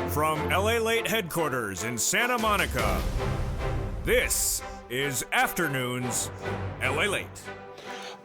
From LALATE headquarters in Santa Monica, this is Afternoons LALATE.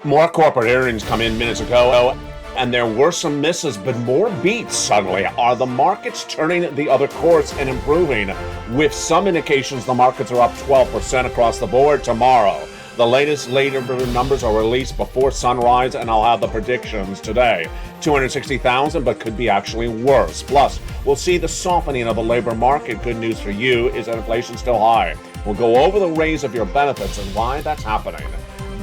More corporate earnings come in minutes ago, and there were some misses, but more beats suddenly. Are the markets turning the other course and improving? With some indications, the markets are up 12% across the board tomorrow. The latest labor numbers are released before sunrise, and I'll have the predictions today. 260,000, but could be actually worse. Plus, we'll see the softening of the labor market. Good news for you is that inflation's still high. We'll go over the raise of your benefits and why that's happening.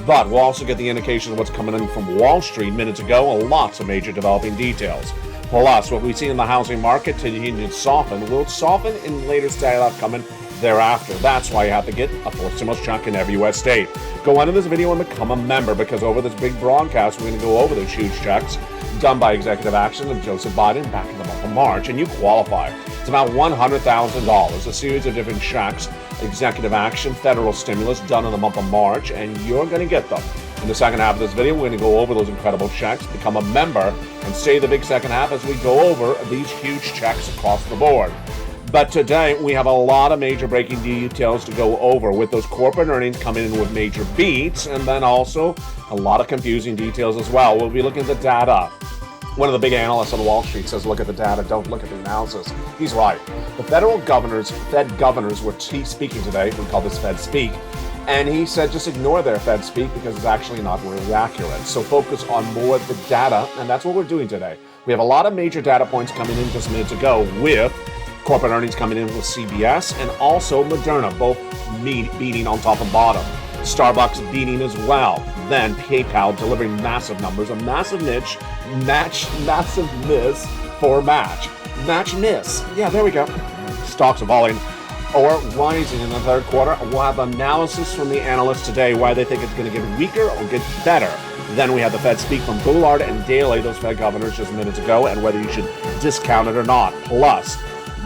But we'll also get the indication of what's coming in from Wall Street minutes ago, and lots of major developing details. Plus, what we see in the housing market continue to soften. Will it soften in latest data coming thereafter? That's why you have to get a fourth stimulus check in every U.S. state. Go into this video and become a member, because over this big broadcast, we're going to go over those huge checks done by executive action of Joseph Biden back in the month of March, and you qualify. It's about $100,000, a series of different checks, executive action, federal stimulus done in the month of March, and you're going to get them. In the second half of this video, we're going to go over those incredible checks, become a member, and stay the big second half as we go over these huge checks across the board. But today, we have a lot of major breaking details to go over, with those corporate earnings coming in with major beats, and then also a lot of confusing details as well. We'll be looking at the data. One of the big analysts on Wall Street says, look at the data, don't look at the analysis. He's right. The Fed governors were speaking today. We call this Fed Speak. And he said, just ignore their Fed Speak because it's actually not really accurate. So focus on more of the data, and that's what we're doing today. We have a lot of major data points coming in just minutes ago, with corporate earnings coming in with CBS and also Moderna, both beating on top and bottom. Starbucks beating as well. Then PayPal delivering massive numbers, a massive miss for Match. Match miss. Yeah, there we go. Stocks are falling or rising in the third quarter. We'll have analysis from the analysts today, why they think it's going to get weaker or get better. Then we have the Fed Speak from Bullard and Daly, those Fed governors just minutes ago, and whether you should discount it or not. Plus,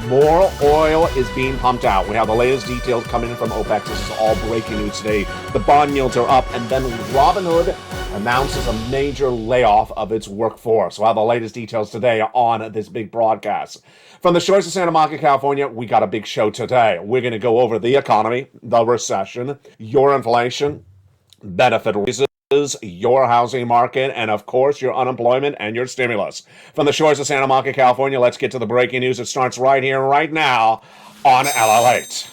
more oil is being pumped out. We have the latest details coming in from OPEC. This is all breaking news today. The bond yields are up, and then Robinhood announces a major layoff of its workforce. We'll have the latest details today on this big broadcast. From the shores of Santa Monica, California, we got a big show today. We're going to go over the economy, the recession, your inflation, benefit raises, your housing market, and of course your unemployment and your stimulus. From the shores of Santa Monica, California, let's get to the breaking news. It starts right here, right now on LALATE.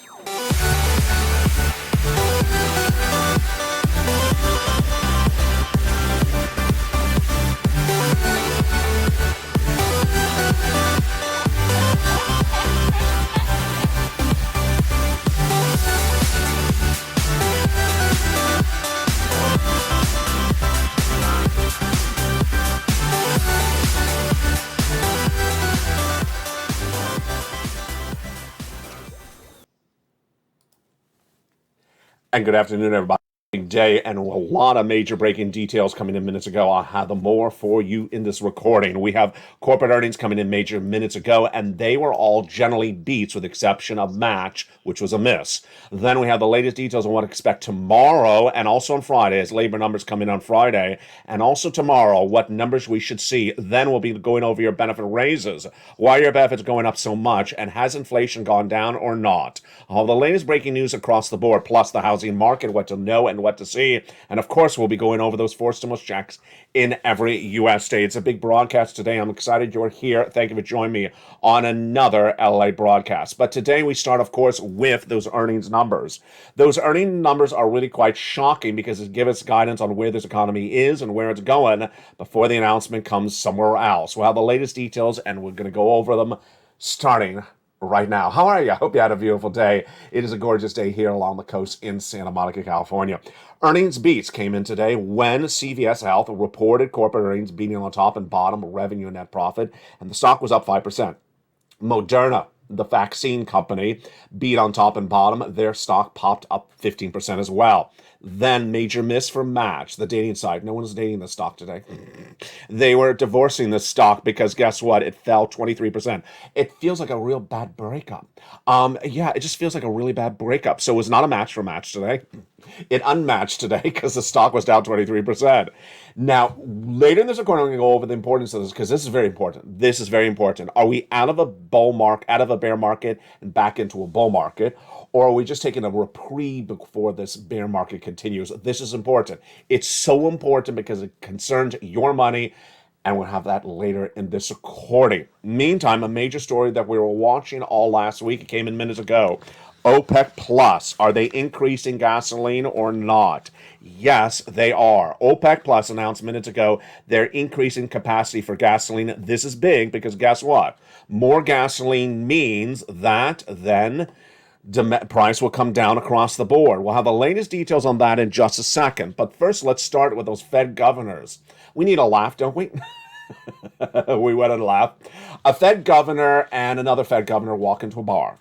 And good afternoon, everybody. Big day and a lot of major breaking details coming in minutes ago. I'll have them more for you in this recording. We have corporate earnings coming in major minutes ago, and they were all generally beats with the exception of Match, which was a miss. Then we have the latest details on what to expect tomorrow and also on Friday, as labor numbers come in on Friday, and also tomorrow, what numbers we should see. Then we'll be going over your benefit raises. Why are your benefits going up so much, and has inflation gone down or not? All the latest breaking news across the board, plus the housing market, what to know and what to see. And of course, we'll be going over those four stimulus checks in every U.S. state. It's a big broadcast today. I'm excited you're here. Thank you for joining me on another LA broadcast. But today we start, of course, with those earnings numbers. Those earning numbers are really quite shocking because it gives us guidance on where this economy is and where it's going before the announcement comes somewhere else. We'll have the latest details and we're going to go over them starting right now. How are you? I hope you had a beautiful day. It is a gorgeous day here along the coast in Santa Monica, California. Earnings beats came in today when CVS Health reported corporate earnings beating on top and bottom, revenue and net profit, and the stock was up 5%. Moderna, the vaccine company, beat on top and bottom. Their stock popped up 15% as well. Then major miss for Match, the dating site. No one's dating the stock today. They were divorcing the stock because guess what? It fell 23%. It feels like a real bad breakup. Yeah, it just feels like a really bad breakup. So it was not a match for Match today. It unmatched today because the stock was down 23%. Now, later in this recording, I'm going to go over the importance of this because this is very important. This is very important. Are we out of a bear market and back into a bull market? Or are we just taking a reprieve before this bear market continues? This is important. It's so important because it concerns your money, and we'll have that later in this recording. Meantime, a major story that we were watching all last week, it came in minutes ago. OPEC Plus, are they increasing gasoline or not? Yes, they are. OPEC Plus announced minutes ago they're increasing capacity for gasoline. This is big because guess what? More gasoline means that then price will come down across the board. We'll have the latest details on that in just a second. But first, let's start with those Fed governors. We need a laugh, don't we? We went and laughed. A Fed governor and another Fed governor walk into a bar.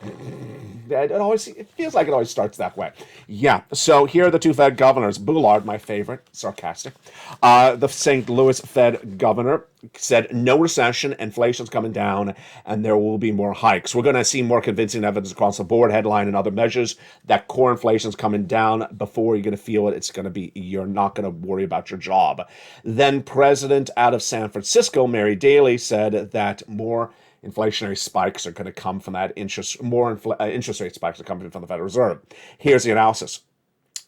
It feels like it always starts that way. Yeah, so here are the two Fed governors. Bullard, my favorite, sarcastic. The St. Louis Fed governor said no recession, inflation's coming down, and there will be more hikes. We're going to see more convincing evidence across the board, headline and other measures, that core inflation's coming down. Before you're going to feel it, you're not going to worry about your job. Then President out of San Francisco, Mary Daly, said that more inflationary spikes are going to come from that interest rate spikes are coming from the Federal Reserve. Here's the analysis.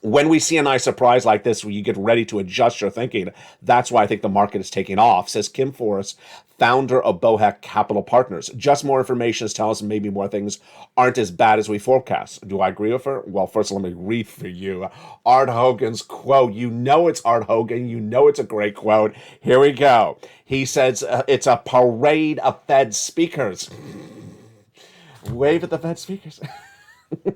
When we see a nice surprise like this, where you get ready to adjust your thinking, that's why I think the market is taking off, says Kim Forrest, founder of Bohack Capital Partners. Just more information is telling us maybe more things aren't as bad as we forecast. Do I agree with her? Well, first let me read for you Art Hogan's quote. You know it's Art Hogan. You know it's a great quote. Here we go. He says, it's a parade of Fed speakers. Wave at the Fed speakers.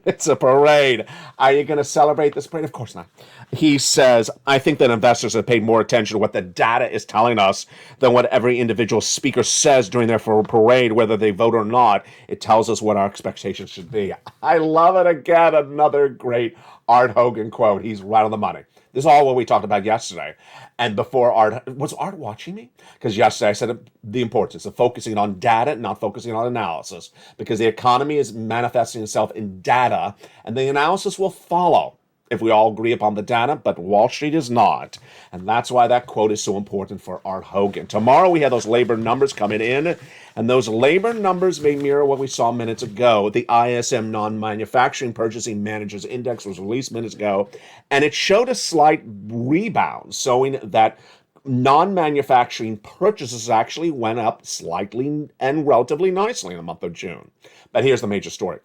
It's a parade. Are you going to celebrate this parade? Of course not. He says, I think that investors have paid more attention to what the data is telling us than what every individual speaker says during their parade, whether they vote or not. It tells us what our expectations should be. I love it again. Another great Art Hogan quote. He's right on the money. This is all what we talked about yesterday. And before was Art watching me? Because yesterday I said the importance of focusing on data, not focusing on analysis. Because the economy is manifesting itself in data, and the analysis will follow if we all agree upon the data, but Wall Street is not. And that's why that quote is so important for Art Hogan. Tomorrow we have those labor numbers coming in, and those labor numbers may mirror what we saw minutes ago. The ISM Non-Manufacturing Purchasing Managers Index was released minutes ago, and it showed a slight rebound, showing that non-manufacturing purchases actually went up slightly and relatively nicely in the month of June. But here's the major story.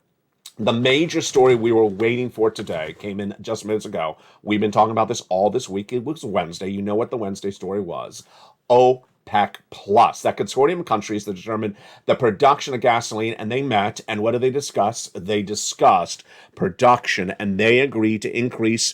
The major story we were waiting for today came in just minutes ago. We've been talking about this all this week. It was Wednesday. You know what the Wednesday story was. OPEC Plus, that consortium of countries that determined the production of gasoline, and they met, and what did they discuss? They discussed production, and they agreed to increase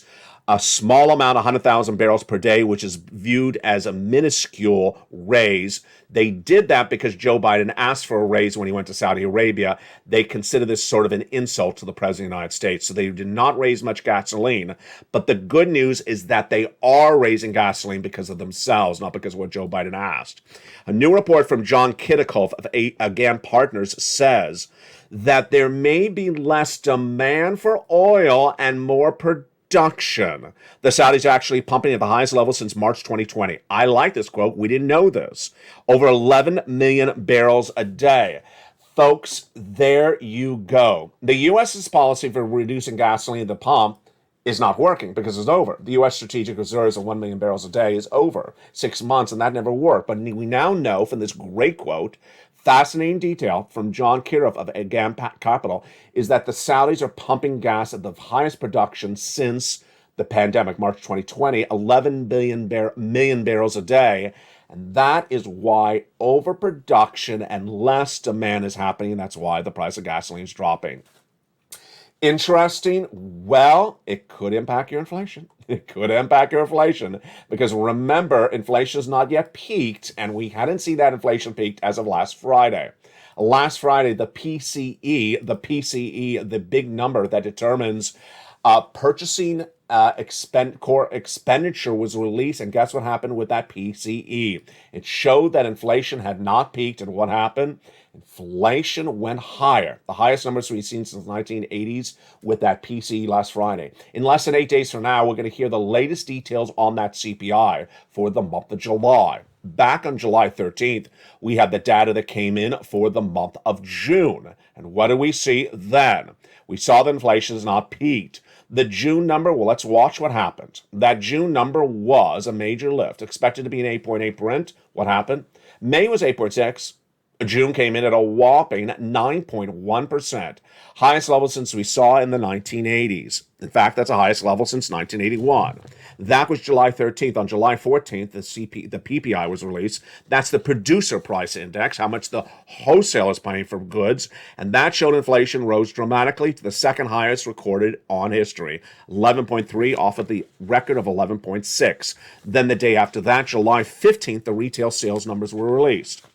a small amount, 100,000 barrels per day, which is viewed as a minuscule raise. They did that because Joe Biden asked for a raise when he went to Saudi Arabia. They consider this sort of an insult to the President of the United States. So they did not raise much gasoline. But the good news is that they are raising gasoline because of themselves, not because of what Joe Biden asked. A new report from John Kitticoff of AGAM Partners says that there may be less demand for oil and more production. The Saudis are actually pumping at the highest level since March 2020. I like this quote. We didn't know this. Over 11 million barrels a day. Folks, there you go. The U.S.'s policy for reducing gasoline at the pump is not working because it's over. The U.S. strategic reserves of 1 million barrels a day is over 6 months, and that never worked. But we now know from this great quote, fascinating detail from John Kirov of AGAM Capital, is that the Saudis are pumping gas at the highest production since the pandemic, March 2020, 11 million barrels a day. And that is why overproduction and less demand is happening. That's why the price of gasoline is dropping. Interesting. Well, it could impact your inflation. It could impact your inflation because remember, inflation has not yet peaked, and we hadn't seen that inflation peaked as of last Friday. Last Friday, the PCE, the big number that determines purchasing core expenditure was released, and guess what happened with that PCE? It showed that inflation had not peaked, and what happened? Inflation went higher, the highest numbers we've seen since the 1980s with that PCE last Friday. In less than 8 days from now, we're going to hear the latest details on that CPI for the month of July. Back on July 13th, we had the data that came in for the month of June. And what did we see then? We saw that inflation has not peaked. The June number, well, let's watch what happened. That June number was a major lift, expected to be an 8.8 print. What happened? May was 8.6. June came in at a whopping 9.1%, highest level since we saw in the 1980s. In fact, that's the highest level since 1981. That was July 13th. On July 14th, the PPI was released. That's the producer price index, how much the wholesale is paying for goods, and that showed inflation rose dramatically to the second highest recorded on history, 11.3 off of the record of 11.6. Then the day after that, July 15th, the retail sales numbers were released.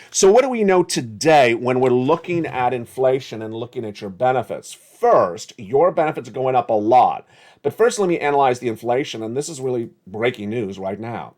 So what do we know today when we're looking at inflation and looking at your benefits? First, your benefits are going up a lot. But first, let me analyze the inflation, and this is really breaking news right now.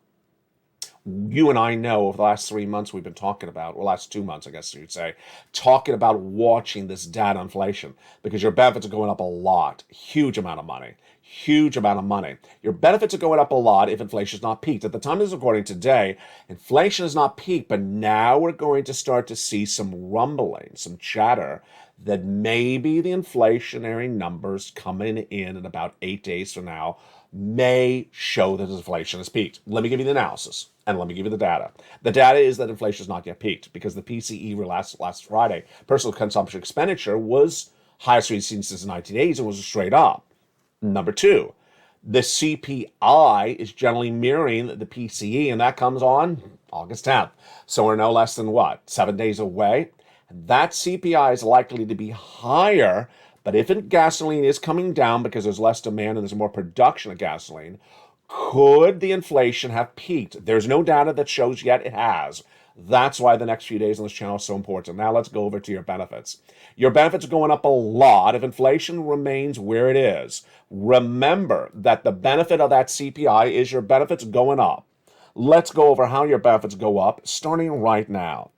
You and I know over the last 3 months we've been talking about, or last 2 months, I guess you'd say, talking about watching this data inflation because your benefits are going up a lot, huge amount of money. Huge amount of money. Your benefits are going up a lot if inflation is not peaked. At the time of this recording today, inflation is not peaked, but now we're going to start to see some rumbling, some chatter that maybe the inflationary numbers coming in about 8 days from now may show that inflation has peaked. Let me give you the analysis and let me give you the data. The data is that inflation is not yet peaked because the PCE last Friday, personal consumption expenditure, was highest we've seen since the 1980s and was straight up. Number two, the CPI is generally mirroring the PCE, and that comes on August 10th. So we're no less than 7 days away. That CPI is likely to be higher, but if gasoline is coming down because there's less demand and there's more production of gasoline, could the inflation have peaked? There's no data that shows yet it has. That's why the next few days on this channel is so important. Now let's go over to your benefits. Your benefits are going up a lot if inflation remains where it is. Remember that the benefit of that CPI is your benefits going up. Let's go over how your benefits go up starting right now.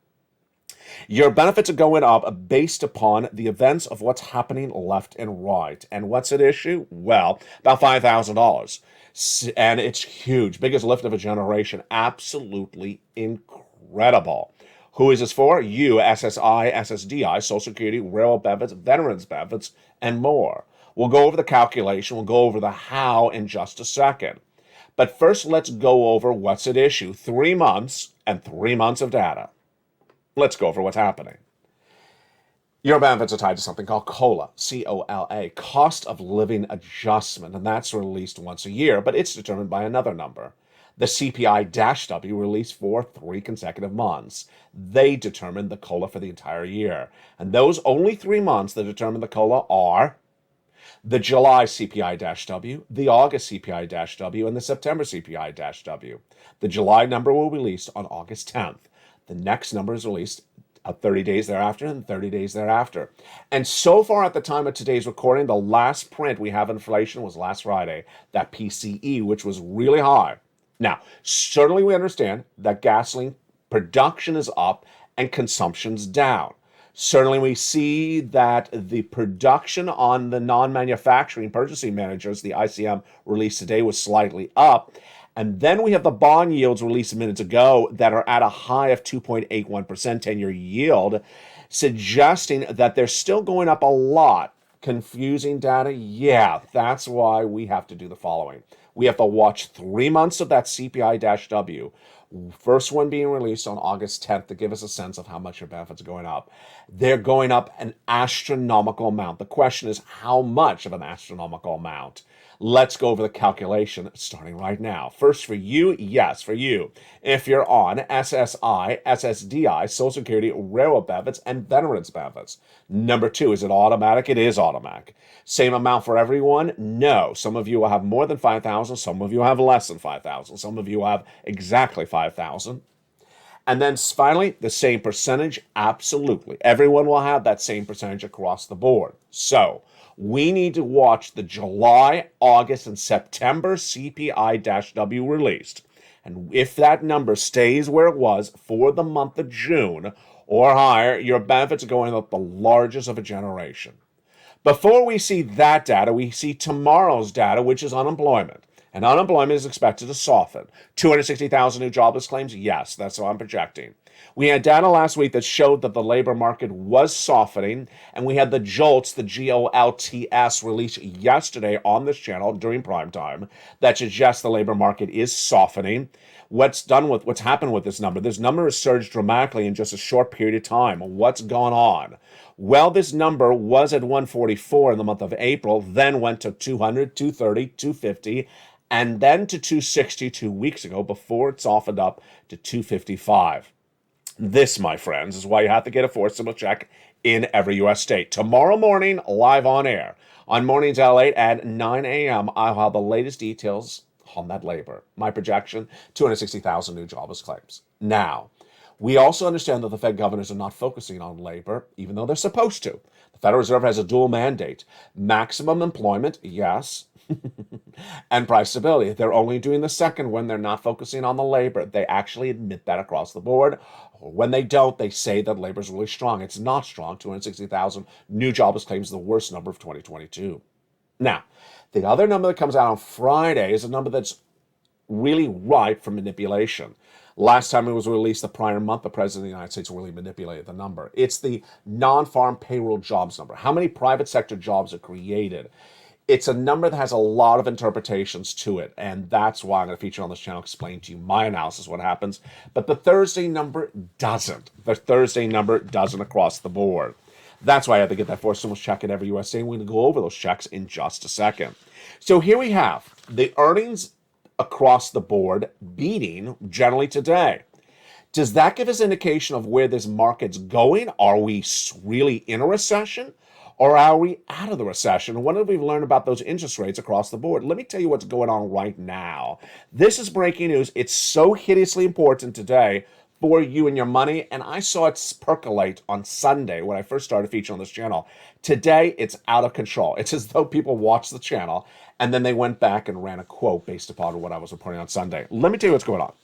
Your benefits are going up based upon the events of what's happening left and right. And what's at issue? Well, about $5,000. And it's huge. Biggest lift of a generation. Absolutely incredible. Who is this for? You, SSI, SSDI, Social Security, railroad benefits, veterans benefits, and more. We'll go over the calculation. We'll go over the how in just a second. But first, let's go over what's at issue. 3 months and 3 months of data. Let's go over what's happening. Your benefits are tied to something called COLA, C-O-L-A, Cost of Living Adjustment, and that's released once a year, but it's determined by another number. The CPI-W released for 3 consecutive months. They determine the COLA for the entire year. And those only 3 months that determine the COLA are the July CPI-W, the August CPI-W, and the September CPI-W. The July number will be released on August 10th. The next number is released 30 days thereafter and 30 days thereafter. And so far at the time of today's recording, the last print we have inflation was last Friday, that PCE, which was really high. Now, certainly we understand that gasoline production is up and consumption's down. Certainly we see that the production on the non-manufacturing purchasing managers, the ICM released today, was slightly up. And then we have the bond yields released minutes ago that are at a high of 2.81% 10-year yield, suggesting that they're still going up a lot. Confusing data? Yeah, that's why we have to do the following. We have to watch 3 months of that CPI-W, first one being released on August 10th to give us a sense of how much your benefits are going up. They're going up an astronomical amount. The question is how much of an astronomical amount? Let's go over the calculation starting right now. First for you, yes, for you. If you're on SSI, SSDI, Social Security, railroad benefits, and veterans benefits. Number 2, is it automatic? It is automatic. Same amount for everyone? No. Some of you will have more than 5,000. Some of you have less than 5,000. Some of you have exactly 5,000. And then finally, the same percentage? Absolutely. Everyone will have that same percentage across the board. So, We need to watch the July, August, and September CPI-W released. And if that number stays where it was for the month of June or higher, your benefits are going up the largest of a generation. Before we see that data, we see tomorrow's data, which is unemployment. And unemployment is expected to soften. 260,000 new jobless claims? Yes, that's what I'm projecting. We had data last week that showed that the labor market was softening, and we had the JOLTS, the GOLTS, released yesterday on this channel during prime time that suggests the labor market is softening. What's happened with this number? This number has surged dramatically in just a short period of time. What's gone on? Well, this number was at 144 in the month of April, then went to 200, 230, 250, and then to 260 2 weeks ago before it softened up to 255. This, my friends, is why you have to get a forcible check in every U.S. state. Tomorrow morning, live on air. On Mornings LALATE at 9 a.m., I'll have the latest details on that labor. My projection, 260,000 new jobless claims. Now, we also understand that the Fed governors are not focusing on labor, even though they're supposed to. The Federal Reserve has a dual mandate. Maximum employment, yes, and price stability. They're only doing the second when they're not focusing on the labor. They actually admit that across the board. When they don't, they say that labor is really strong. It's not strong. 260,000 new jobless claims is the worst number of 2022. Now, the other number that comes out on Friday is a number that's really ripe for manipulation. Last time it was released the prior month, the President of the United States really manipulated the number. It's the non-farm payroll jobs number. How many private sector jobs are created? It's a number that has a lot of interpretations to it, and that's why I'm going to feature on this channel, explain to you my analysis, what happens. But the Thursday number doesn't. The Thursday number doesn't across the board. That's why I had to get that forcible check in every U.S. state, and we're going to go over those checks in just a second. So here we have the earnings across the board beating generally today. Does that give us an indication of where this market's going? Are we really in a recession? Or are we out of the recession? What have we learned about those interest rates across the board? Let me tell you what's going on right now. This is breaking news. It's so hideously important today for you and your money, and I saw it percolate on Sunday when I first started featuring on this channel. Today, it's out of control. It's as though people watched the channel, and then they went back and ran a quote based upon what I was reporting on Sunday. Let me tell you what's going on.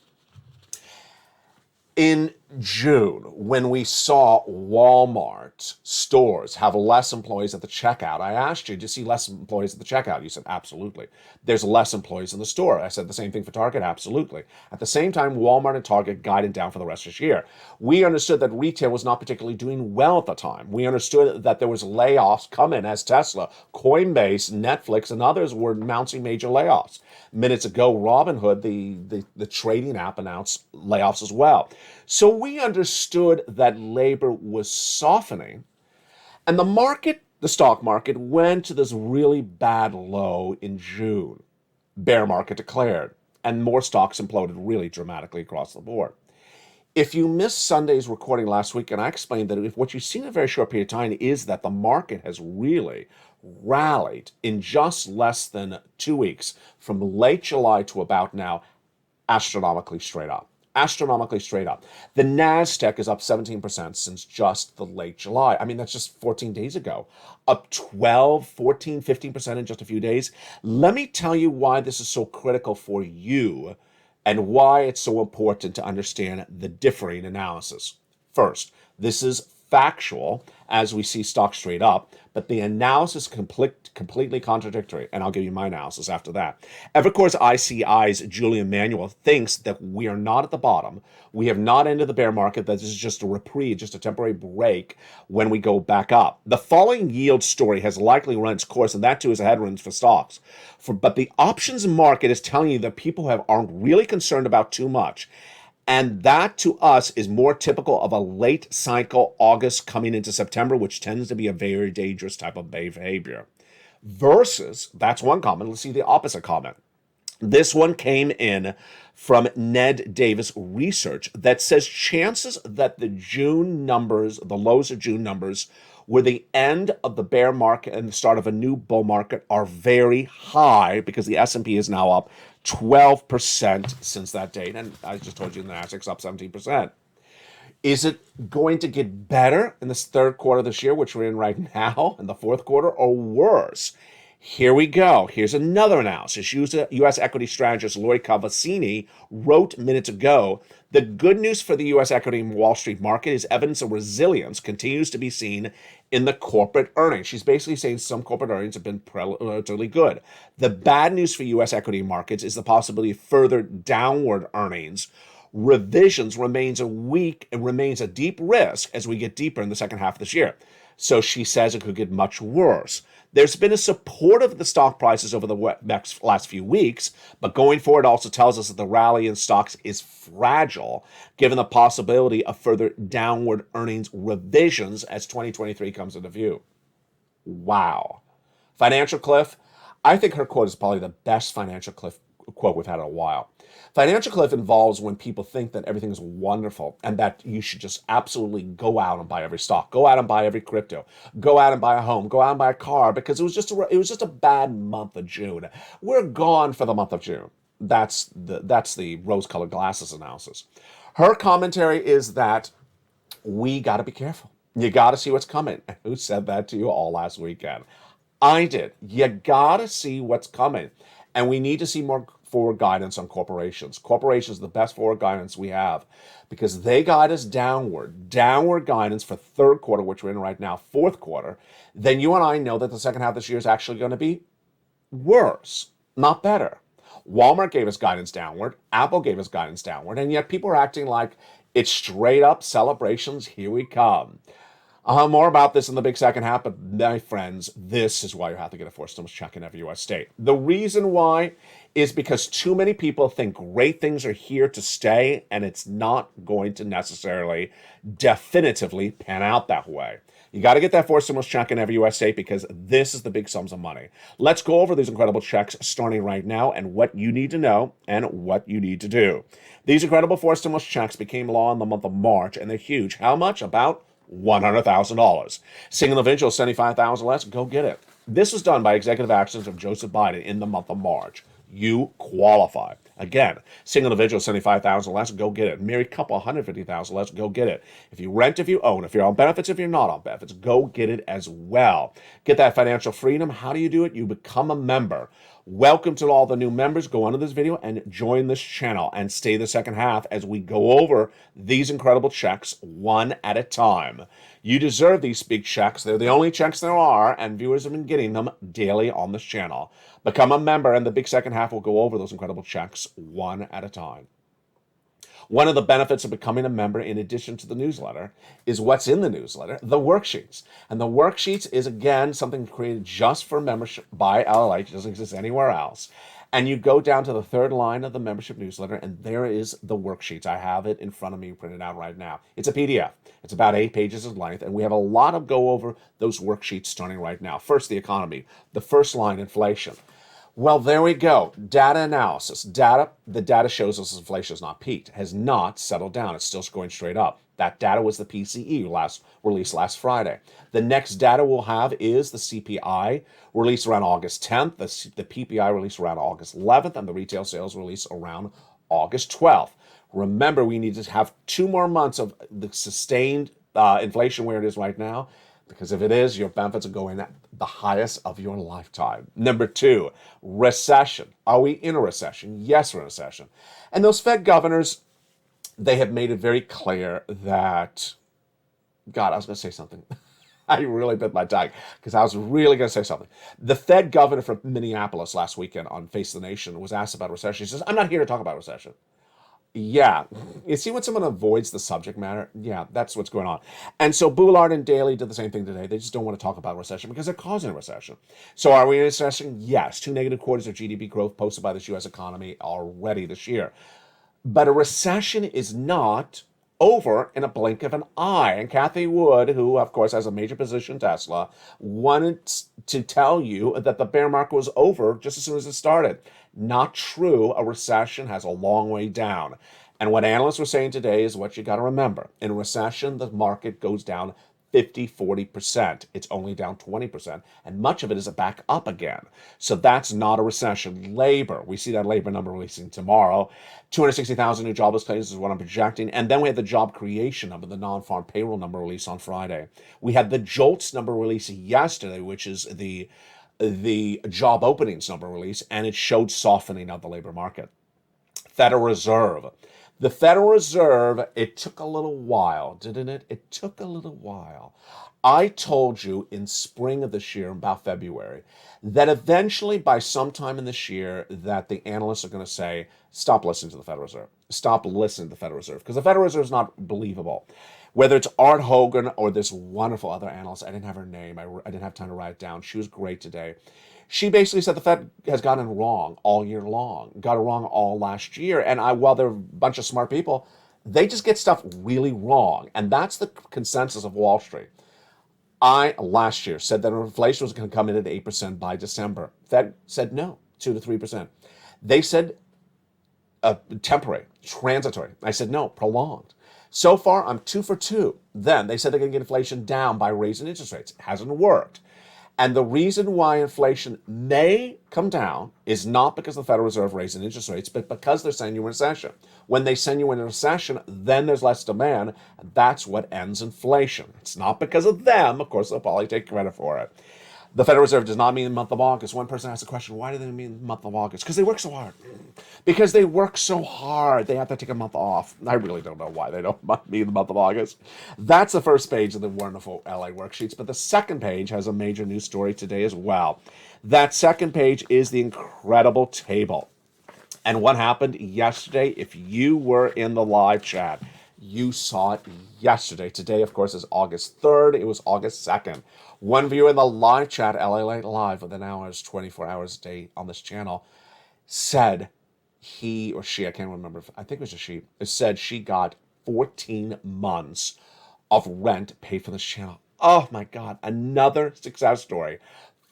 In June, when we saw Walmart stores have less employees at the checkout, I asked you, do you see less employees at the checkout? You said, absolutely. There's less employees in the store. I said the same thing for Target, absolutely. At the same time, Walmart and Target guided down for the rest of this year. We understood that retail was not particularly doing well at the time. We understood that there was layoffs coming as Tesla, Coinbase, Netflix, and others were announcing major layoffs. Minutes ago, Robinhood, the trading app, announced layoffs as well. So we understood that labor was softening, and the stock market, went to this really bad low in June. Bear market declared, and more stocks imploded really dramatically across the board. If you missed Sunday's recording last week, and I explained that if what you've seen in a very short period of time is that the market has really rallied in just less than 2 weeks, from late July to about now, astronomically straight up. Astronomically straight up. The NASDAQ is up 17% since just the late July. I mean, that's just 14 days ago. Up 12, 14, 15% in just a few days. Let me tell you why this is so critical for you and why it's so important to understand the differing analysis. First, this is factual as we see stocks straight up, but the analysis completely contradictory, and I'll give you my analysis after that. Evercore's ICI's Julian Manuel thinks that we are not at the bottom. We have not ended the bear market. That this is just a reprieve, just a temporary break when we go back up. The falling yield story has likely run its course, and that too is a headwind for stocks. But the options market is telling you that people aren't really concerned about too much. And that, to us, is more typical of a late cycle August coming into September, which tends to be a very dangerous type of behavior. Versus, that's one comment. Let's see the opposite comment. This one came in from Ned Davis Research that says chances that the June numbers, the lows of June numbers, were the end of the bear market and the start of a new bull market are very high because the S&P is now up 12% since that date. And I just told you the NASDAQ's up 17%. Is it going to get better in this third quarter of this year, which we're in right now, in the fourth quarter, or worse? Here we go. Here's another analysis. U.S. equity strategist Lloyd Cavazzini wrote minutes ago, the good news for the U.S. equity and Wall Street market is evidence of resilience continues to be seen in the corporate earnings. She's basically saying some corporate earnings have been relatively good. The bad news for U.S. equity markets is the possibility of further downward earnings revisions remains a deep risk as we get deeper in the second half of this year. So she says it could get much worse. There's been a support of the stock prices over the last few weeks, but going forward also tells us that the rally in stocks is fragile, given the possibility of further downward earnings revisions as 2023 comes into view. Wow. Financial Cliff, I think her quote is probably the best Financial Cliff quote we've had in a while. Financial Cliff involves when people think that everything is wonderful and that you should just absolutely go out and buy every stock, go out and buy every crypto, go out and buy a home, go out and buy a car because it was just a bad month of June. We're gone for the month of June. That's the rose-colored glasses analysis. Her commentary is that we got to be careful. You got to see what's coming. Who said that to you all last weekend? I did. You got to see what's coming. And we need to see more forward guidance on corporations. Corporations are the best forward guidance we have because they guide us downward guidance for third quarter, which we're in right now, fourth quarter. Then you and I know that the second half of this year is actually going to be worse, not better. Walmart gave us guidance downward. Apple gave us guidance downward. And yet people are acting like it's straight up celebrations. Here we come. More about this in the big second half, but my friends, this is why you have to get a forced stimulus check in every U.S. state. The reason why is because too many people think great things are here to stay, and it's not going to necessarily definitively pan out that way. You got to get that forced stimulus check in every U.S. state because this is the big sums of money. Let's go over these incredible checks starting right now and what you need to know and what you need to do. These incredible forced stimulus checks became law in the month of March, and they're huge. How much? About $100,000. Single individual, $75,000 less, go get it. This was done by executive actions of Joseph Biden in the month of March. You qualify. Again, single individual, $75,000 less, go get it. Married couple, $150,000 less, go get it. If you rent, if you own, if you're on benefits, if you're not on benefits, go get it as well. Get that financial freedom. How do you do it? You become a member. Welcome to all the new members. Go onto this video and join this channel and stay the second half as we go over these incredible checks one at a time. You deserve these big checks. They're the only checks there are, and viewers have been getting them daily on this channel. Become a member, and the big second half will go over those incredible checks one at a time. One of the benefits of becoming a member, in addition to the newsletter, is what's in the newsletter, the worksheets. And the worksheets is, again, something created just for membership by LALATE. It doesn't exist anywhere else. And you go down to the third line of the membership newsletter, and there is the worksheets. I have it in front of me printed out right now. It's a PDF. It's about 8 pages in length, and we have a lot of go over those worksheets starting right now. First, the economy. The first line, inflation. Well, there we go. Data analysis. The data shows us inflation has not peaked, has not settled down. It's still going straight up. That data was the PCE released last Friday. The next data we'll have is the CPI released around August 10th, the PPI released around August 11th, and the retail sales released around August 12th. Remember, we need to have 2 more months of the sustained inflation where it is right now, because if it is, your benefits are going at the highest of your lifetime. Number 2, recession. Are we in a recession? Yes, we're in a recession. And those Fed governors, they have made it very clear that, God, I was going to say something. I really bit my tongue because I was really going to say something. The Fed governor from Minneapolis last weekend on Face the Nation was asked about recession. He says, I'm not here to talk about recession. Yeah. You see when someone avoids the subject matter? Yeah, that's what's going on. And so Boulard and Daly did the same thing today. They just don't want to talk about recession because they're causing a recession. So are we in a recession? Yes. 2 negative quarters of GDP growth posted by this U.S. economy already this year. But a recession is not over in a blink of an eye. And Kathy Wood, who of course has a major position in Tesla, wanted to tell you that the bear market was over just as soon as it started. Not true. A recession has a long way down. And what analysts were saying today is what you got to remember. In a recession, the market goes down 40%. It's only down 20%, and much of it is back up again. So that's not a recession. Labor, we see that labor number releasing tomorrow. 260,000 new jobless claims is what I'm projecting. And then we had the job creation number, the non-farm payroll number release on Friday. We had the JOLTS number release yesterday, which is the job openings number release, and it showed softening of the labor market. Federal Reserve. The Federal Reserve, it took a little while, didn't it? It took a little while. I told you in spring of this year, about February, that eventually by sometime in this year that the analysts are going to say, stop listening to the Federal Reserve. Stop listening to the Federal Reserve, because the Federal Reserve is not believable. Whether it's Art Hogan or this wonderful other analyst, I didn't have her name. I didn't have time to write it down. She was great today. She basically said the Fed has gotten it wrong all year long, got it wrong all last year. And while they're a bunch of smart people, they just get stuff really wrong. And that's the consensus of Wall Street. I, last year, said that inflation was going to come in at 8% by December. Fed said no, 2 to 3%. They said temporary, transitory. I said no, prolonged. So far, I'm 2 for 2. Then they said they're going to get inflation down by raising interest rates. It hasn't worked. And the reason why inflation may come down is not because the Federal Reserve raising interest rates, but because they're sending you in a recession. When they send you in a recession, then there's less demand. And that's what ends inflation. It's not because of them. Of course, they'll probably take credit for it. The Federal Reserve does not mean the month of August. One person asked the question, why do they mean the month of August? Because they work so hard. Because they work so hard, they have to take a month off. I really don't know why they don't mean the month of August. That's the first page of the wonderful LA worksheets. But the second page has a major news story today as well. That second page is the incredible table. And what happened yesterday, if you were in the live chat, you saw it yesterday. Today, of course, is August 3rd. It was August 2nd. One viewer in the live chat, LALATE Live, within hours, 24 hours a day on this channel, said he or she, I can't remember, I think it was a she, said she got 14 months of rent paid for this channel. Oh my God, another success story.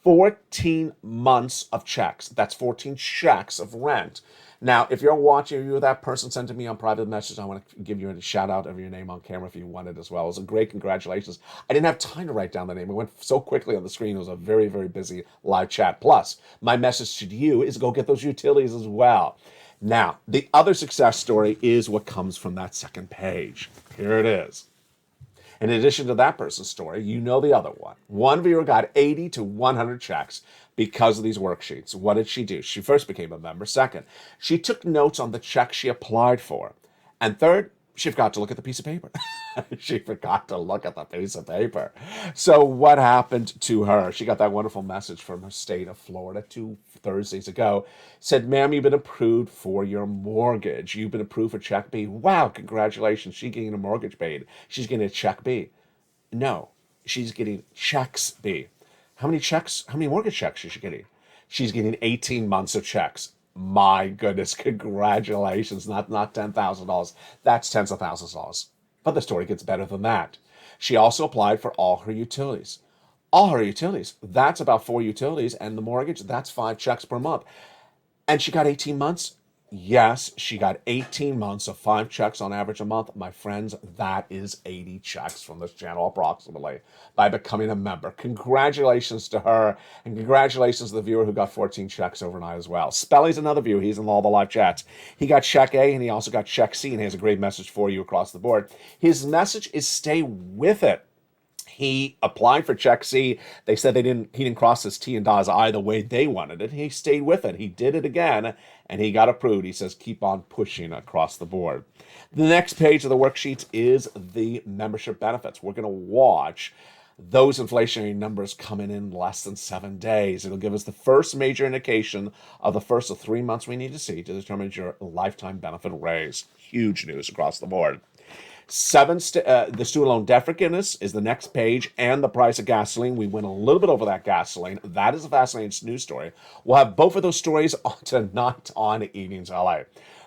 14 months of checks. That's 14 checks of rent. Now, if you're watching, you're that person, send to me on private message. I want to give you a shout out of your name on camera if you want it as well. It was a great congratulations. I didn't have time to write down the name. It went so quickly on the screen. It was a very, very busy live chat. Plus, my message to you is go get those utilities as well. Now, the other success story is what comes from that second page. Here it is. In addition to that person's story, you know the other one. One viewer got 80 to 100 checks because of these worksheets. What did she do? She first became a member. Second, she took notes on the check she applied for. And third, she forgot to look at the piece of paper. She forgot to look at the piece of paper. So what happened to her? She got that wonderful message from her state of Florida 2 Thursdays ago. Said, ma'am, you've been approved for your mortgage. You've been approved for check B. Wow, congratulations. She's getting a mortgage paid. She's getting a check B. No, she's getting checks B. How many mortgage checks is she getting? She's getting 18 months of checks. My goodness, congratulations. Not $10,000. That's tens of thousands of dollars. But the story gets better than that. She also applied for all her utilities. All her utilities. That's about 4 utilities. And the mortgage, that's 5 checks per month. And she got 18 months. Yes, she got 18 months of 5 checks on average a month. My friends, that is 80 checks from this channel approximately by becoming a member. Congratulations to her, and congratulations to the viewer who got 14 checks overnight as well. Spelly's another viewer. He's in all the live chats. He got check A, and he also got check C, and he has a great message for you across the board. His message is stay with it. He applied for check C. They said he didn't cross his T and dot his I the way they wanted it. He stayed with it. He did it again, and he got approved. He says, keep on pushing across the board. The next page of the worksheets is the membership benefits. We're going to watch those inflationary numbers coming in less than 7 days. It'll give us the first major indication of the first of 3 months we need to see to determine your lifetime benefit raise. Huge news across the board. The student loan debt forgiveness is the next page, and the price of gasoline. We went a little bit over that gasoline. That is a fascinating news story. We'll have both of those stories tonight on Evenings LA.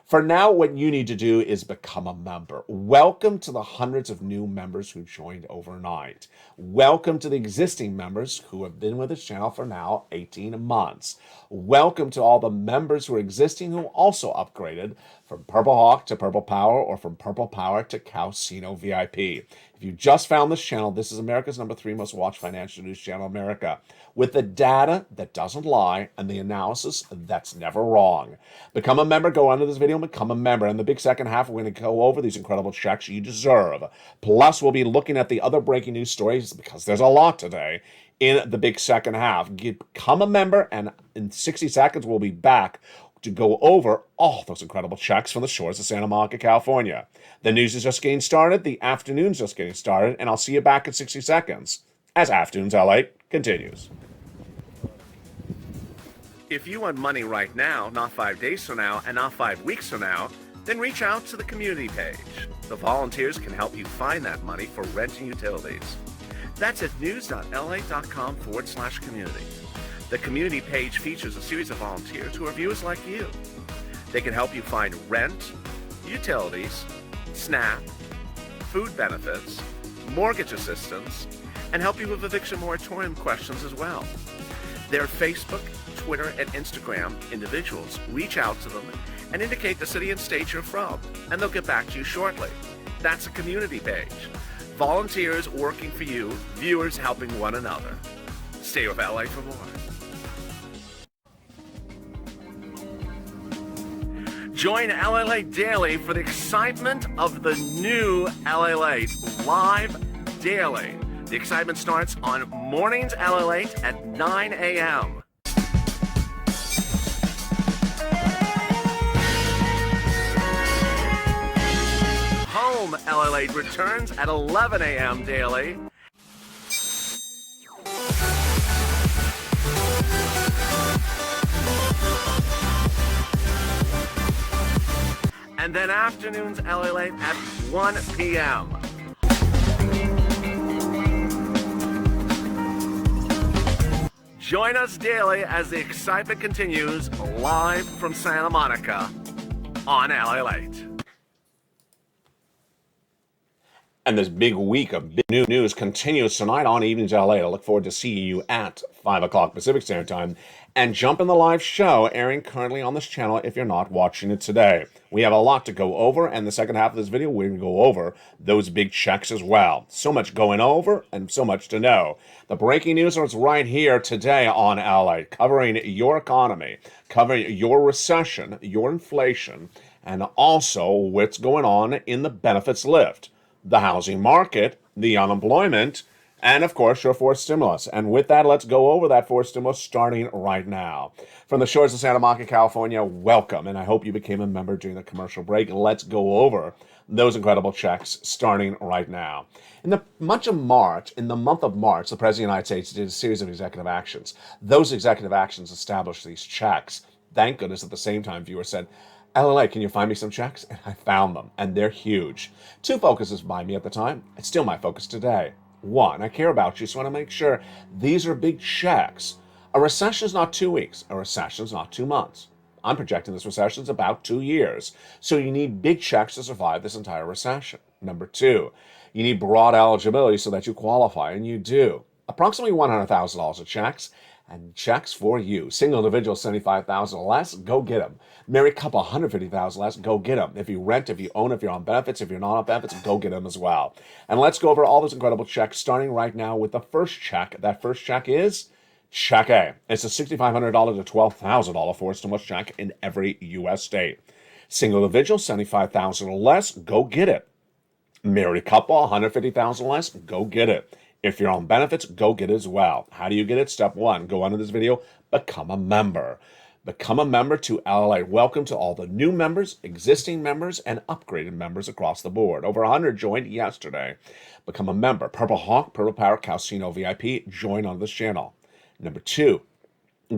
For now, what you need to do is become a member. Welcome to the hundreds of new members who joined overnight. Welcome to the existing members who have been with this channel for now 18 months. Welcome to all the members who are existing who also upgraded From Purple Hawk to Purple Power, or from Purple Power to Casino VIP. If you just found this channel, this is America's #3 most watched financial news channel, America, with the data that doesn't lie and the analysis that's never wrong. Become a member. Go under this video and become a member. In the big second half, we're going to go over these incredible checks you deserve. Plus, we'll be looking at the other breaking news stories because there's a lot today in the big second half. Become a member, and in 60 seconds, we'll be back to go over all those incredible checks from the shores of Santa Monica, California. The news is just getting started, the afternoon's just getting started, and I'll see you back in 60 seconds as Afternoons LA continues. If you want money right now, not 5 days from now, and not 5 weeks from now, then reach out to the community page. The volunteers can help you find that money for rent and utilities. That's at news.la.com/community. The community page features a series of volunteers who are viewers like you. They can help you find rent, utilities, SNAP, food benefits, mortgage assistance, and help you with eviction moratorium questions as well. Their Facebook, Twitter, and Instagram individuals reach out to them and indicate the city and state you're from, and they'll get back to you shortly. That's a community page. Volunteers working for you, viewers helping one another. Stay with LA for more. Join LALATE Daily for the excitement of the new LALATE live daily. The excitement starts on mornings LALATE at 9 a.m. Home LALATE returns at 11 a.m. daily. And then afternoons LALATE at 1 p.m. Join us daily as the excitement continues live from Santa Monica on LALATE. And this big week of big new news continues tonight on Evenings LA. I look forward to seeing you at 5 o'clock Pacific Standard Time. And jump in the live show airing currently on this channel if you're not watching it today. We have a lot to go over, and the second half of this video, we're going to go over those big checks as well. So much going over and so much to know. The breaking news is right here today on LA, covering your economy, covering your recession, your inflation, and also what's going on in the benefits lift, the housing market, the unemployment, and of course, your forced stimulus. And with that, let's go over that forced stimulus starting right now. From the shores of Santa Monica, California, welcome. And I hope you became a member during the commercial break. Let's go over those incredible checks starting right now. In the month of March, the President of the United States did a series of executive actions. Those executive actions established these checks. Thank goodness at the same time, viewers said, LLA, can you find me some checks? And I found them, and they're huge. Two focuses by me at the time. It's still my focus today. One, I care about you, so I want to make sure these are big checks. A recession is not 2 weeks. A recession is not 2 months. I'm projecting this recession is about 2 years. So you need big checks to survive this entire recession. Number two, you need broad eligibility so that you qualify, and you do. Approximately $100,000 of checks, and checks for you. Single individual, $75,000 or less, go get them. Married couple, $150,000 less, go get them. If you rent, if you own, if you're on benefits, if you're not on benefits, go get them as well. And let's go over all those incredible checks, starting right now with the first check. That first check is Check A. It's a $6,500 to $12,000 forced stimulus check in every U.S. state. Single individual, $75,000 or less, go get it. Married couple, $150,000 less, go get it. If you're on benefits, go get it as well. How do you get it? Step one, go under this video, become a member. Become a member to LLA. Welcome to all the new members, existing members, and upgraded members across the board. Over 100 joined yesterday. Become a member. Purple Hawk, Purple Power, Casino VIP, join on this channel. Number two,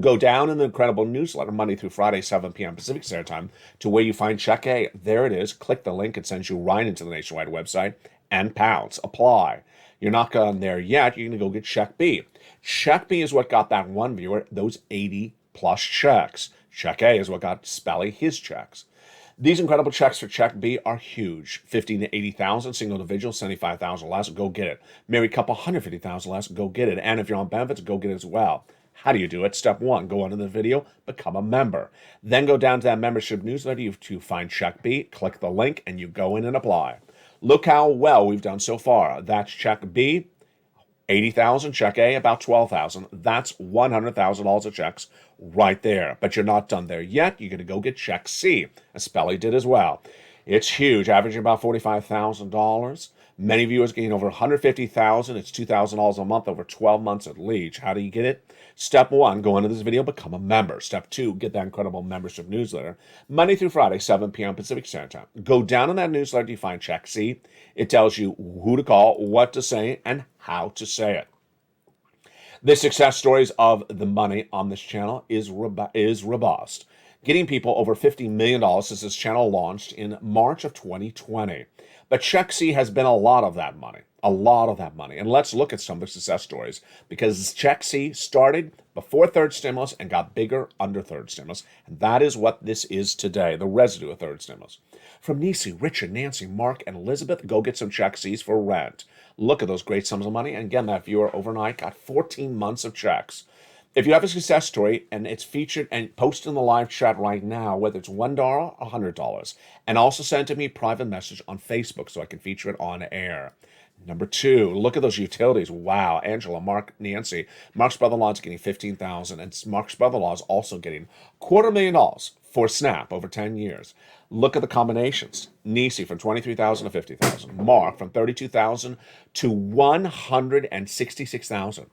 go down in the incredible newsletter Monday through Friday, 7 p.m. Pacific Standard Time, to where you find Check A. There it is. Click the link. It sends you right into the nationwide website and pounce. Apply. You're not on there yet. You're going to go get Check B. Check B is what got that one viewer those 80 plus checks. Check A is what got Spelly his checks. These incredible checks for Check B are huge. 15 to 80,000, single individual, 75,000 less, go get it. Married couple, 150,000 less, go get it. And if you're on benefits, go get it as well. How do you do it? Step 1, go under the video, become a member. Then go down to that membership newsletter to find Check B, click the link, and you go in and apply. Look how well we've done so far. That's Check B, 80,000, Check A, about 12,000. That's $100,000 of checks right there. But you're not done there yet. You're going to go get Check C, as Spelly did as well. It's huge, averaging about $45,000. Many viewers getting over $150,000. It's $2,000 a month over 12 months at least. How do you get it? Step 1, go into this video, become a member. Step 2, get that incredible membership newsletter. Monday through Friday, 7 p.m. Pacific Standard Time. Go down in that newsletter, you find Check C. It tells you who to call, what to say, and how to say it. The success stories of the money on this channel is robust, getting people over $50 million since this channel launched in March of 2020. But Check C has been a lot of that money, And let's look at some of the success stories, because Check C started before third stimulus and got bigger under third stimulus. And that is what this is today, the residue of third stimulus. From Nisi, Richard, Nancy, Mark, and Elizabeth, go get some Check Cs for rent. Look at those great sums of money. And again, that viewer overnight got 14 months of checks. If you have a success story and it's featured and posted in the live chat right now, whether it's $1 or $100, and also send to me a private message on Facebook so I can feature it on air. Number 2, look at those utilities. Wow, Angela, Mark, Nancy. Mark's brother-in-law is getting $15,000, and Mark's brother-in-law is also getting $250,000 for SNAP over 10 years. Look at the combinations. Nisi from $23,000 to $50,000. Mark from $32,000 to $166,000.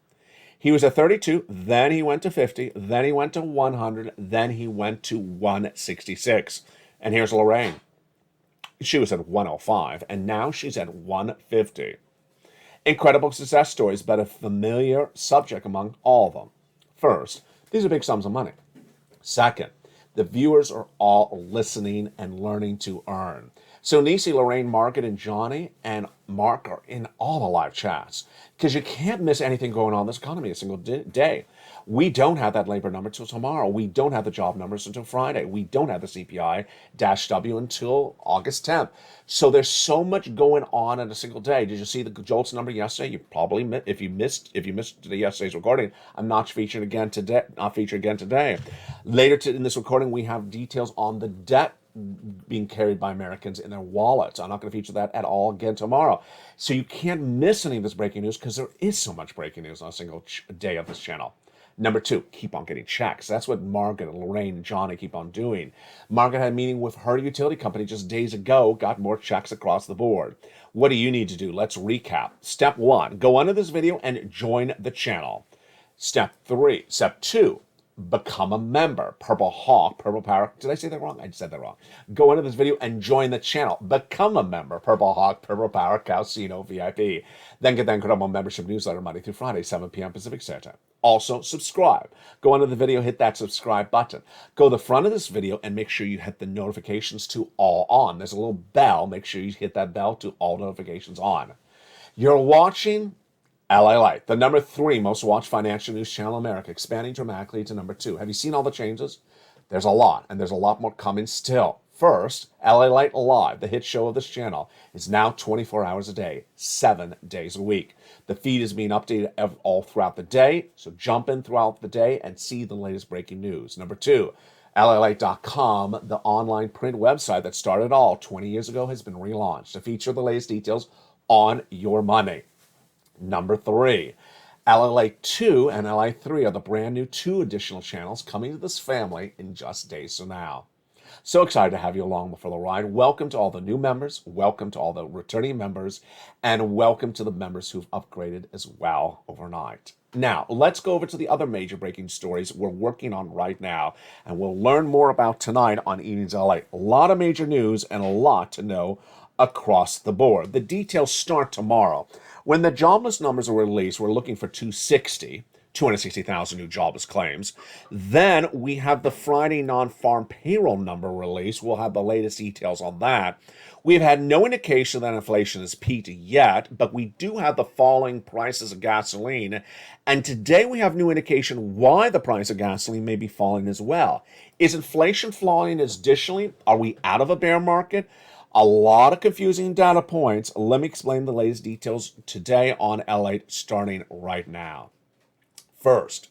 He was at 32, then he went to 50, then he went to 100, then he went to 166. And here's Lorraine. She was at 105, and now she's at 150. Incredible success stories, but a familiar subject among all of them. First, these are big sums of money. Second, the viewers are all listening and learning to earn. So Nisi, Lorraine, Margaret, and Johnny, and Mark are in all the live chats, because you can't miss anything going on in this economy a single day. We don't have that labor number until tomorrow. We don't have the job numbers until Friday. We don't have the CPI-W until August 10th. So there's so much going on in a single day. Did you see the JOLTS number yesterday? You probably if you missed yesterday's recording, I'm not featuring again today. Later in this recording, we have details on the debt being carried by Americans in their wallets. I'm not going to feature that at all again tomorrow. So you can't miss any of this breaking news, because there is so much breaking news on a single day of this channel. Number 2, keep on getting checks. That's what Margaret, Lorraine, and Johnny keep on doing. Margaret had a meeting with her utility company just days ago, got more checks across the board. What do you need to do? Let's recap. Step 1, go under this video and join the channel. Step 2, become a member. Purple Hawk, Purple Power. Did I say that wrong? I said that wrong. Go into this video and join the channel. Become a member. Purple Hawk, Purple Power, Calcino, VIP. Then get that incredible membership newsletter Monday through Friday, 7 p.m. Pacific Standard Time. Also, subscribe. Go under the video, hit that subscribe button. Go to the front of this video and make sure you hit the notifications to all on. There's a little bell. Make sure you hit that bell to all notifications on. You're watching LALATE, the number 3 most watched financial news channel in America, expanding dramatically to number 2. Have you seen all the changes? There's a lot, and there's a lot more coming still. First, LALATE Live, the hit show of this channel, is now 24 hours a day, 7 days a week. The feed is being updated all throughout the day, so jump in throughout the day and see the latest breaking news. Number 2, LALATE.com, the online print website that started all 20 years ago, has been relaunched to feature the latest details on your money. Number 3, LALATE 2 and LALATE 3 are the brand new 2 additional channels coming to this family in just days from now. So excited to have you along for the ride. Welcome to all the new members, welcome to all the returning members, and welcome to the members who've upgraded as well overnight. Now, let's go over to the other major breaking stories we're working on right now, and we'll learn more about tonight on Evenings LA. A lot of major news and a lot to know across the board. The details start tomorrow. When the jobless numbers are released, we're looking for 260,000 new jobless claims. Then we have the Friday non-farm payroll number release. We'll have the latest details on that. We've had no indication that inflation has peaked yet, but we do have the falling prices of gasoline. And today we have new indication why the price of gasoline may be falling as well. Is inflation falling additionally? Are we out of a bear market? A lot of confusing data points. Let me explain the latest details today on LALATE starting right now. First,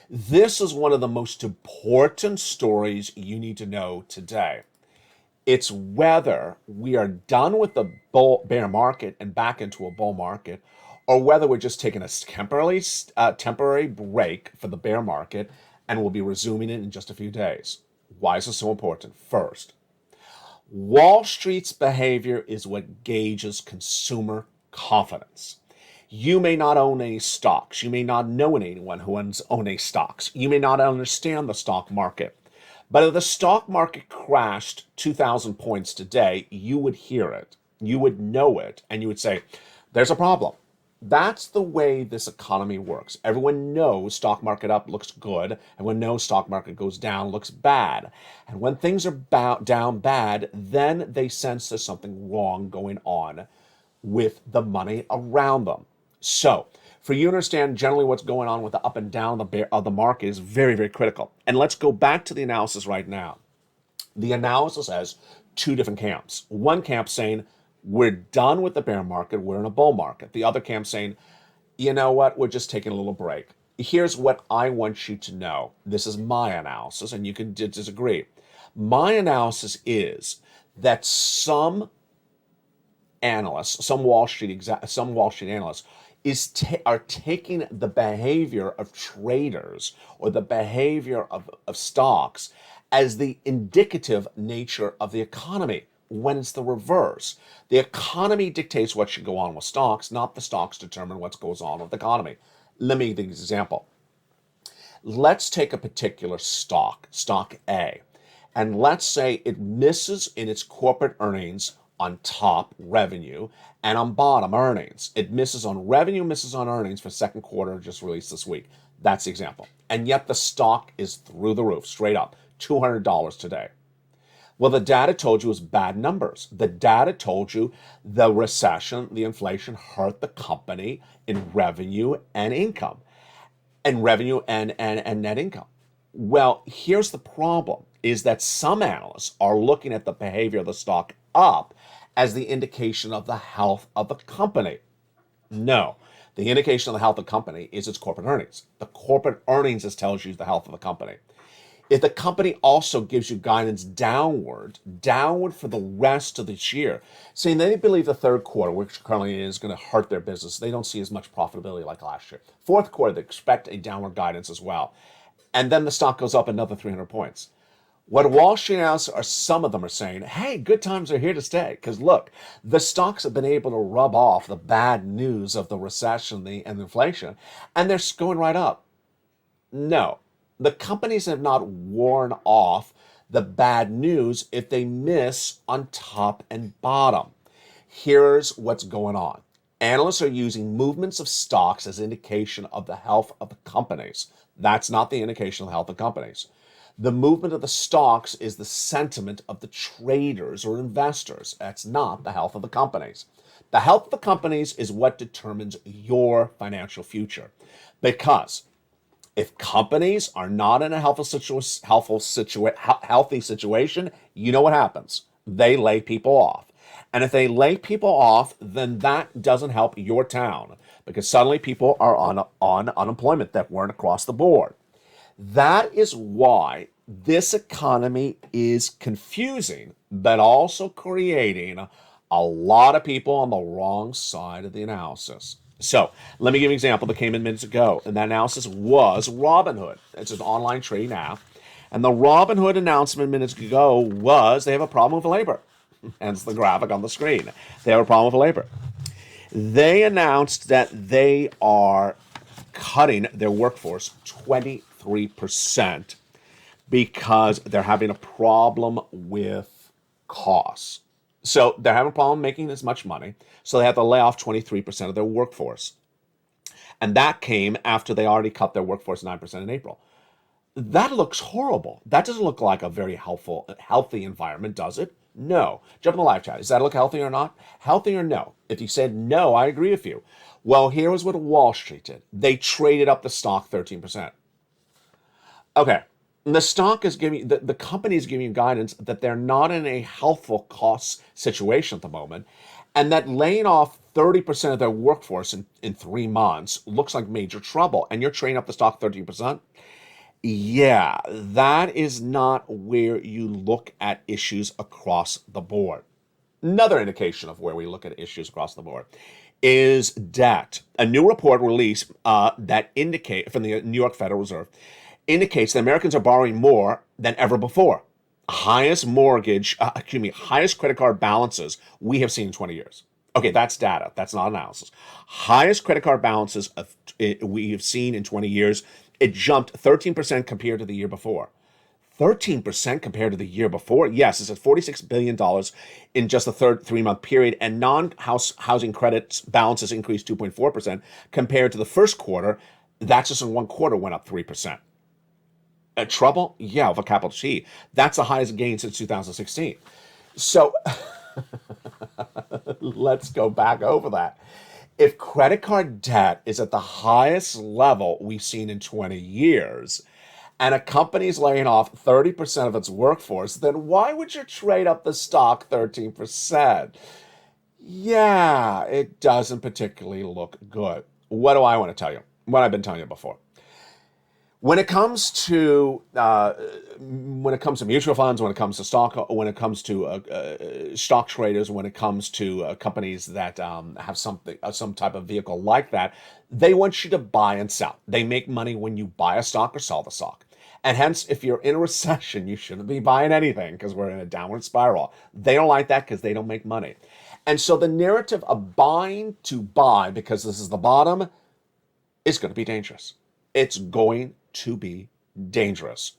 This is one of the most important stories you need to know today. It's whether we are done with the bear market and back into a bull market, or whether we're just taking a temporary break for the bear market and we'll be resuming it in just a few days. Why is this so important? First, Wall Street's behavior is what gauges consumer confidence. You may not own any stocks. You may not know anyone who owns any stocks. You may not understand the stock market. But if the stock market crashed 2,000 points today, you would hear it. You would know it. And you would say, there's a problem. That's the way this economy works. Everyone knows stock market up looks good. Everyone knows stock market goes down looks bad. And when things are down bad, then they sense there's something wrong going on with the money around them. So, for you to understand generally what's going on with the up and down of the market is very, very critical. And let's go back to the analysis right now. The analysis has two different camps. One camp saying, we're done with the bear market, we're in a bull market. The other camp saying, you know what, we're just taking a little break. Here's what I want you to know. This is my analysis, and you can disagree. My analysis is that some analysts, some Wall Street analysts, are taking the behavior of traders or the behavior of stocks as the indicative nature of the economy, when it's the reverse. The economy dictates what should go on with stocks, not the stocks determine what goes on with the economy. Let me give you an example. Let's take a particular stock A, and let's say it misses in its corporate earnings on top, revenue, and on bottom, earnings. It misses on revenue, misses on earnings for second quarter just released this week. That's the example. And yet the stock is through the roof, straight up, $200 today. Well, the data told you it was bad numbers. The data told you the recession, the inflation hurt the company in revenue and income, and revenue and net income. Well, here's the problem, is that some analysts are looking at the behavior of the stock up as the indication of the health of the company. No, the indication of the health of the company is its corporate earnings. The corporate earnings tells you the health of the company. If the company also gives you guidance downward for the rest of this year, saying they believe the third quarter, which currently is going to hurt their business, they don't see as much profitability like last year. Fourth quarter, they expect a downward guidance as well. And then the stock goes up another 300 points. What Wall Street analysts some of them are saying, hey, good times are here to stay. Because look, the stocks have been able to rub off the bad news of the recession and the inflation, and they're going right up. No, the companies have not worn off the bad news if they miss on top and bottom. Here's what's going on. Analysts are using movements of stocks as indication of the health of the companies. That's not the indication of the health of companies. The movement of the stocks is the sentiment of the traders or investors. That's not the health of the companies. The health of the companies is what determines your financial future. Because if companies are not in a healthy situation, you know what happens. They lay people off. And if they lay people off, then that doesn't help your town, because suddenly people are on unemployment that weren't across the board. That is why this economy is confusing, but also creating a lot of people on the wrong side of the analysis. So let me give you an example that came in minutes ago, and that analysis was Robinhood. It's an online trading app. And the Robinhood announcement minutes ago was they have a problem with labor. Hence the graphic on the screen. They have a problem with labor. They announced that they are cutting their workforce 23% because they're having a problem with costs. So they're having a problem making as much money, so they have to lay off 23% of their workforce. And that came after they already cut their workforce 9% in April. That looks horrible. That doesn't look like a very healthy environment, does it? No. Jump in the live chat. Does that look healthy or not? Healthy or no? If you said no, I agree with you. Well, here was what Wall Street did. They traded up the stock 13%. Okay. The stock is giving, the company is giving you guidance that they're not in a healthful cost situation at the moment, and that laying off 30% of their workforce in 3 months. Looks like major trouble. And you're trading up the stock 13%? Yeah, that is not where you look at issues across the board. Another indication of where we look at issues across the board is debt. A new report released that indicate from the New York Federal Reserve indicates that Americans are borrowing more than ever before. Highest highest credit card balances we have seen in 20 years. Okay, that's data. That's not analysis. Highest credit card balances we have seen in 20 years. It jumped 13% compared to the year before. 13% compared to the year before? Yes, it's at $46 billion in just the third 3-month period, and housing credits balances increased 2.4% compared to the first quarter. That's just in one quarter went up 3%. Trouble? Yeah, with a capital T. That's the highest gain since 2016. So let's go back over that. If credit card debt is at the highest level we've seen in 20 years, and a company's laying off 30% of its workforce, then why would you trade up the stock 13%? Yeah, it doesn't particularly look good. What do I want to tell you? What I've been telling you before. When it comes to mutual funds, when it comes to stock, when it comes to stock traders, when it comes to companies that have some type of vehicle like that, they want you to buy and sell. They make money when you buy a stock or sell the stock. And hence, if you're in a recession, you shouldn't be buying anything because we're in a downward spiral. They don't like that because they don't make money. And so the narrative of buying to buy because this is the bottom is going to be dangerous. It's going to be dangerous.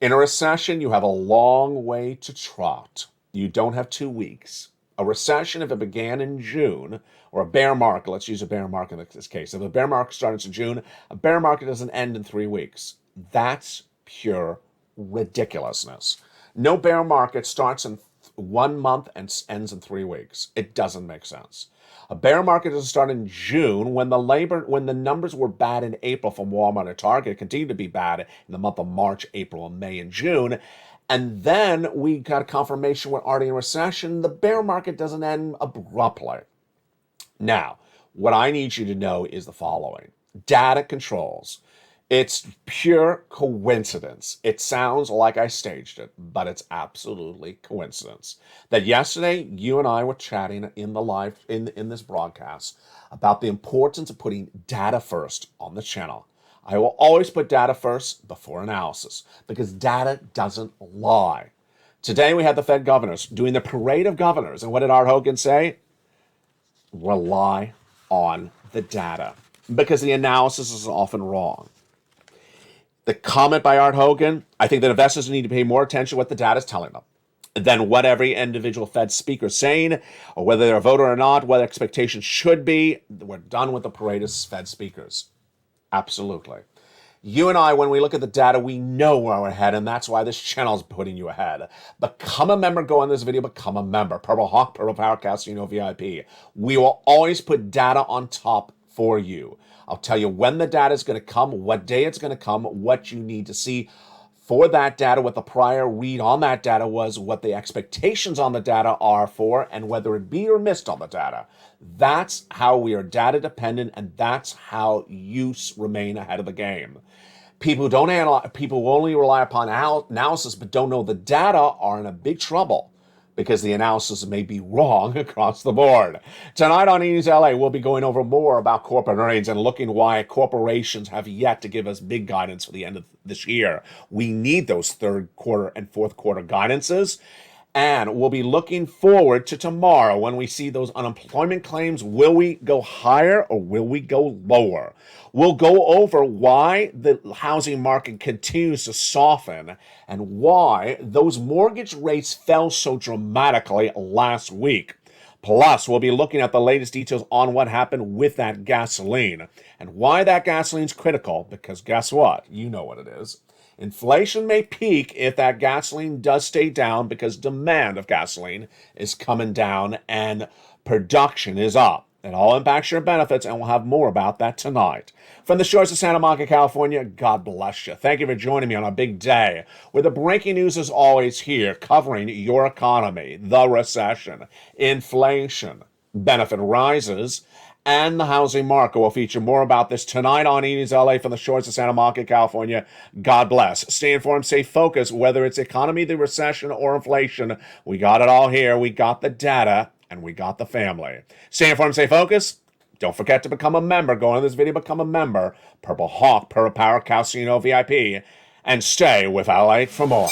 In a recession, you have a long way to trot. You don't have 2 weeks. A recession, if it began in June, or a bear market, let's use a bear market in this case. If a bear market starts in June, a bear market doesn't end in 3 weeks. That's pure ridiculousness. No bear market starts in 1 month and ends in 3 weeks. It doesn't make sense. A bear market doesn't start in June when the numbers were bad in April from Walmart and Target, continued to be bad in the month of March, April, and May and June. And then we got a confirmation we're already in recession. The bear market doesn't end abruptly. Now, what I need you to know is the following. Data controls. It's pure coincidence. It sounds like I staged it, but it's absolutely coincidence. That yesterday, you and I were chatting in this broadcast about the importance of putting data first on the channel. I will always put data first before analysis because data doesn't lie. Today we had the Fed governors doing the parade of governors, and what did Art Hogan say? Rely on the data because the analysis is often wrong. The comment by Art Hogan, I think that investors need to pay more attention to what the data is telling them than what every individual Fed speaker is saying, or whether they're a voter or not, what expectations should be. We're done with the parade of Fed speakers. Absolutely. You and I, when we look at the data, we know where we're ahead, and that's why this channel is putting you ahead. Become a member. Go on this video. Become a member. Purple Hawk, Purple Powercast, VIP. We will always put data on top for you. I'll tell you when the data is going to come, what day it's going to come, what you need to see for that data, what the prior read on that data was, what the expectations on the data are for, and whether it be or missed on the data. That's how we are data dependent, and that's how you remain ahead of the game. People who only rely upon analysis but don't know the data are in a big trouble, because the analysis may be wrong across the board. Tonight on E! News LA, we'll be going over more about corporate earnings and looking why corporations have yet to give us big guidance for the end of this year. We need those third quarter and fourth quarter guidances. And we'll be looking forward to tomorrow when we see those unemployment claims. Will we go higher or will we go lower? We'll go over why the housing market continues to soften and why those mortgage rates fell so dramatically last week. Plus, we'll be looking at the latest details on what happened with that gasoline and why that gasoline's critical, because guess what? You know what it is. Inflation may peak if that gasoline does stay down because demand of gasoline is coming down and production is up. It all impacts your benefits, and we'll have more about that tonight. From the shores of Santa Monica, California, God bless you. Thank you for joining me on a big day where the breaking news is always here, covering your economy, the recession, inflation, benefit rises, and the housing market. We'll feature more about this tonight on Edie's LA from the shores of Santa Monica, California. God bless. Stay informed, stay focused, whether it's economy, the recession, or inflation. We got it all here. We got the data, and we got the family. Stay informed, stay focused. Don't forget to become a member. Go on this video, become a member. Purple Hawk, Purple Power, Casino VIP. And stay with LA for more.